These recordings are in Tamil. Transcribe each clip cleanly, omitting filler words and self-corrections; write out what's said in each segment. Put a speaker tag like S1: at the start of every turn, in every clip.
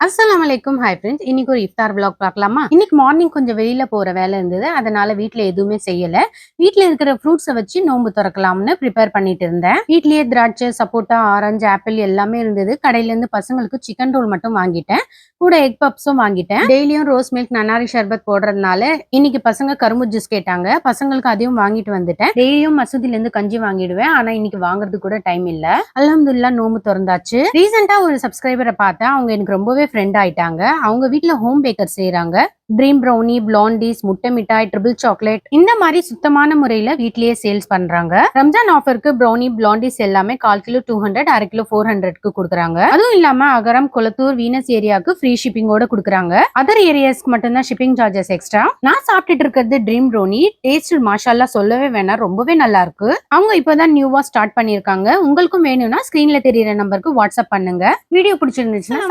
S1: அஸ்ஸலாமு அலைக்கும். Hi friends. இன்னைக்கு ஒரு இஃப்தார் vlog பார்க்கலாமா? இன்னைக்கு மார்னிங் கொஞ்சம் வெளியில போற வேலை இருந்தது. அதனால வீட்ல எதுவுமே செய்யல. வீட்ல இருக்கிற ஃப்ரூட்ஸ வச்சு நோன்பு தொறக்கலாம்னு ப்ரிப்பேர் பண்ணிட்டு இருந்தேன். வீட்லயே திராட்சை, சப்போட்டா, ஆரஞ்சு, ஆப்பிள் எல்லாமே இருந்தது. கடையில இருந்து பசங்களுக்கு சிக்கன் ரோல் மட்டும் வாங்கிட்டேன். கூட எக் பப்ஸும் வாங்கிட்டேன். டெய்லியும் ரோஸ் மில்க் நன்னாரி ஷர்பத் போடுறதுனால இன்னைக்கு பசங்க கரும்பு ஜூஸ் கேட்டாங்க. பசங்களுக்கு அதையும் வாங்கிட்டு வந்துட்டேன். டெய்லியும் மசூதில இருந்து கஞ்சி வாங்கிடுவேன். ஆனா இன்னைக்கு வாங்குறதுக்கு கூட டைம் இல்ல. அல்ஹம்துலில்லாஹ் நோன்பு திறந்தாச்சு. ரீசெண்டா ஒரு சப்ஸ்கிரைபரை பார்த்தேன். அவங்க எனக்கு ரொம்பவே ஃப்ரெண்ட் ஆயிட்டாங்க. அவங்க வீட்ல ஹோம் பேக்கர் செய்றாங்க. ட்ரீம் ப்ரௌனி, பிளாண்டிஸ், முட்டை மிட்டாய், ட்ரிபிள் சாக்லேட் இந்த மாதிரி சுத்தமான முறையில வீட்லயே சேல்ஸ் பண்றாங்க. ரம்ஜான் ஆஃபருக்கு ப்ரௌனி, பிளாண்டிஸ் எல்லாமே 1/4 கிலோ 200, அரை கிலோ 400க்கு கொடுக்குறாங்க. அதுவும் இல்லாம அகரம், கொளத்தூர், வீனஸ் ஏரியாவுக்கு ஃப்ரீ ஷிப்பிங்கோட கொடுக்குறாங்க. அதர் ஏரியாஸ்க்கு மட்டும்தான் ஷிப்பிங் சார்ஜஸ் எக்ஸ்ட்ரா. நான் சாப்பிட்டுட்டு இருக்கிறது ட்ரீம் ப்ரௌனி. டேஸ்ட் மாஷால்லா சொல்லவே வேணாம், ரொம்பவே நல்லா இருக்கு. அவங்க இப்பதான் நியூவா ஸ்டார்ட் பண்ணிருக்காங்க. உங்களுக்கும் வேணும்னா ஸ்கிரீன்ல தெரியற நம்பருக்கு வாட்ஸ்அப் பண்ணுங்க. வீடியோ பிடிச்சிருந்துச்சுன்னா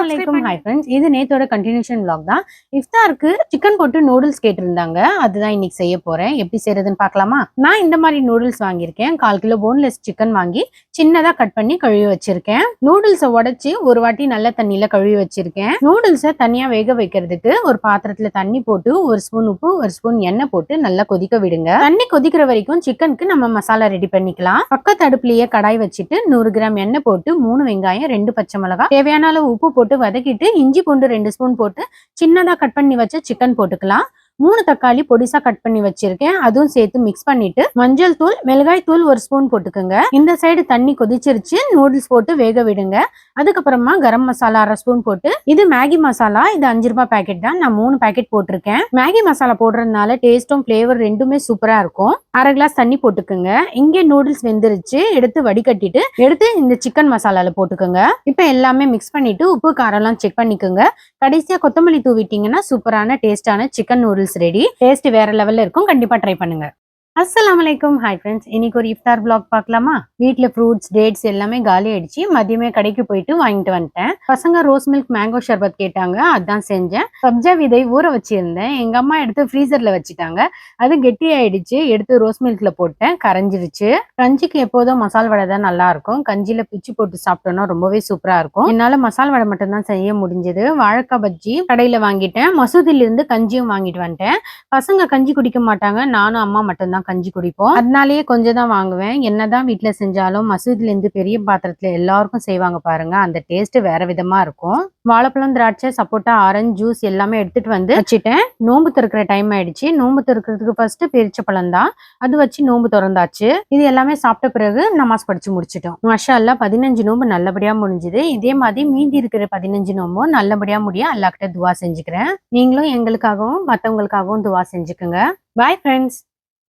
S1: ஹாய் ஃப்ரெண்ட்ஸ், இது நேத்தோட கண்டினியூஷன் vlog தான். இஃப்தாருக்கு சிக்கன் போட்டு நூடுல்ஸ் கேட்டிருந்தாங்க. அதுதான் இன்னைக்கு செய்ய போறேன். எப்படி செய்யறதுன்னு பார்க்கலாமா? நான் இந்த மாதிரி நூடுல்ஸ் வாங்கியிருக்கேன். 1/4 கிலோ போன்லெஸ் சிக்கன் வாங்கி சின்னதா கட் பண்ணி கழுவி வச்சிருக்கேன். நூடுல்ஸை உடைச்சு ஒரு வாட்டி நல்ல தண்ணியில கழுவி வச்சிருக்கேன். நூடுல்ஸை தனியா வேக வைக்கிறதுக்கு ஒரு பாத்திரத்துல தண்ணி போட்டு 1 ஸ்பூன் உப்பு, 1 ஸ்பூன் எண்ணெய் போட்டு நல்லா கொதிக்க விடுங்க. தண்ணி கொதிக்கிற வரைக்கும் சிக்கனுக்கு நம்ம மசாலா ரெடி பண்ணிக்கலாம். பக்கத்து அடுப்புலயே கடாய் வச்சுட்டு 100 கிராம் எண்ணெய் போட்டு 3 வெங்காயம், 2 பச்சை மிளகாய், தேவையான அளவு உப்பு போட்டு வதக்கிட்டு இஞ்சி பூண்டு 2 ஸ்பூன் போட்டு சின்னதா கட் பண்ணி வச்ச சிக்கன் போட்டுக்கலாம். 3 தக்காளி பொடிசா கட் பண்ணி வச்சிருக்கேன். அதுவும் சேர்த்து மிக்ஸ் பண்ணிட்டு மஞ்சள் தூள், மிளகாய் தூள் 1 ஸ்பூன் போட்டுக்கோங்க. இந்த சைடு தண்ணி கொதிச்சிருச்சு. நூடுல்ஸ் போட்டு வேக விடுங்க. அதுக்கப்புறமா கரம் மசாலா 1/2 ஸ்பூன் போட்டு, இது மேகி மசாலா, இது 5 ரூபாய் பேக்கெட் தான். நான் 3 பேக்கெட் போட்டிருக்கேன். மேகி மசாலா போடுறதுனால டேஸ்டும் பிளேவர் ரெண்டுமே சூப்பரா இருக்கும். 1/2 கிளாஸ் தண்ணி போட்டுக்கோங்க. இங்கே நூடுல்ஸ் வெந்துருச்சு. எடுத்து வடிகட்டிட்டு எடுத்து இந்த சிக்கன் மசாலால போட்டுக்கோங்க. இப்ப எல்லாமே மிக்ஸ் பண்ணிட்டு உப்பு காரம் எல்லாம் செக் பண்ணிக்கோங்க. கடைசியா கொத்தமல்லி தூவிட்டீங்கன்னா சூப்பரான டேஸ்டான சிக்கன் நூடுல்ஸ் ரெடி. டேஸ்ட் வேற லெவல்ல இருக்கும். கண்டிப்பா ட்ரை பண்ணுங்க. அஸ்ஸலாமு அலைக்கும். Hi friends. இன்னைக்கு ஒரு இஃப்தார் vlog பார்க்கலாமா? வீட்ல ஃப்ரூட்ஸ், டேட்ஸ் எல்லாமே காலி ஆயிடுச்சு. மதியமே கடைக்கு போயிட்டு வாங்கிட்டு வந்துட்டேன். பசங்க ரோஸ் மில்க் மேங்கோ ஷர்பத் கேட்டாங்க. அதான் செஞ்சேன். சப்ஜா விதை ஊற வச்சிருந்தேன். எங்க அம்மா எடுத்து ஃப்ரீசர்ல வச்சுட்டாங்க. அது கெட்டி ஆயிடுச்சு. எடுத்து ரோஸ் மில்க்ல போட்டேன். கரைஞ்சிருச்சு. கஞ்சிக்கு எப்போதும் மசால் வடை தான் நல்லா இருக்கும். கஞ்சில பிச்சு போட்டு சாப்பிட்டோம்னா ரொம்பவே சூப்பரா இருக்கும். என்னால மசால் வடை மட்டும் தான் செய்ய முடிஞ்சது. வாழைக்காய் பஜ்ஜி கடையில வாங்கிட்டேன். மசூதில இருந்து கஞ்சியும் வாங்கிட்டு வந்துட்டேன். பசங்க கஞ்சி குடிக்க மாட்டாங்க. நானும் அம்மா மட்டும் தான் கஞ்சி குடிப்போம். அதனாலேயே கொஞ்சம் தான் வாங்குவேன். என்னதான் வீட்டுல செஞ்சாலும் மசூதில இருந்து பெரிய பாத்திரத்துல எல்லாருக்கும் செய்வாங்க பாருங்க, அந்த டேஸ்ட் வேற விதமா இருக்கும். வாழைப்பழம், திராட்சை, சப்போட்டா, ஆரஞ்சு ஜூஸ் எல்லாமே எடுத்துட்டு வந்து வச்சுட்டேன். நோம்பு திறக்கிற டைம் ஆயிடுச்சு. நோம்பு திறக்கிறதுக்கு ஃபர்ஸ்ட் பேரிச்சப்பழம் தான், அது வச்சு நோம்பு திறந்தாச்சு. இது எல்லாமே சாப்பிட்ட பிறகு நமாஸ் படிச்சு முடிச்சிட்டோம். மாஷா அல்லாஹ் 15 நோம்பு நல்லபடியா முடிஞ்சுது. இதே மாதிரி மீதி இருக்கிற 15 நோம்பும் நல்லபடியா முடிய அல்லாஹ்கிட்ட துவா செஞ்சுக்கிறேன். நீங்களும் எங்களுக்காகவும் மத்தவங்களுக்காகவும் துவா செஞ்சுக்கோங்க. Bye friends.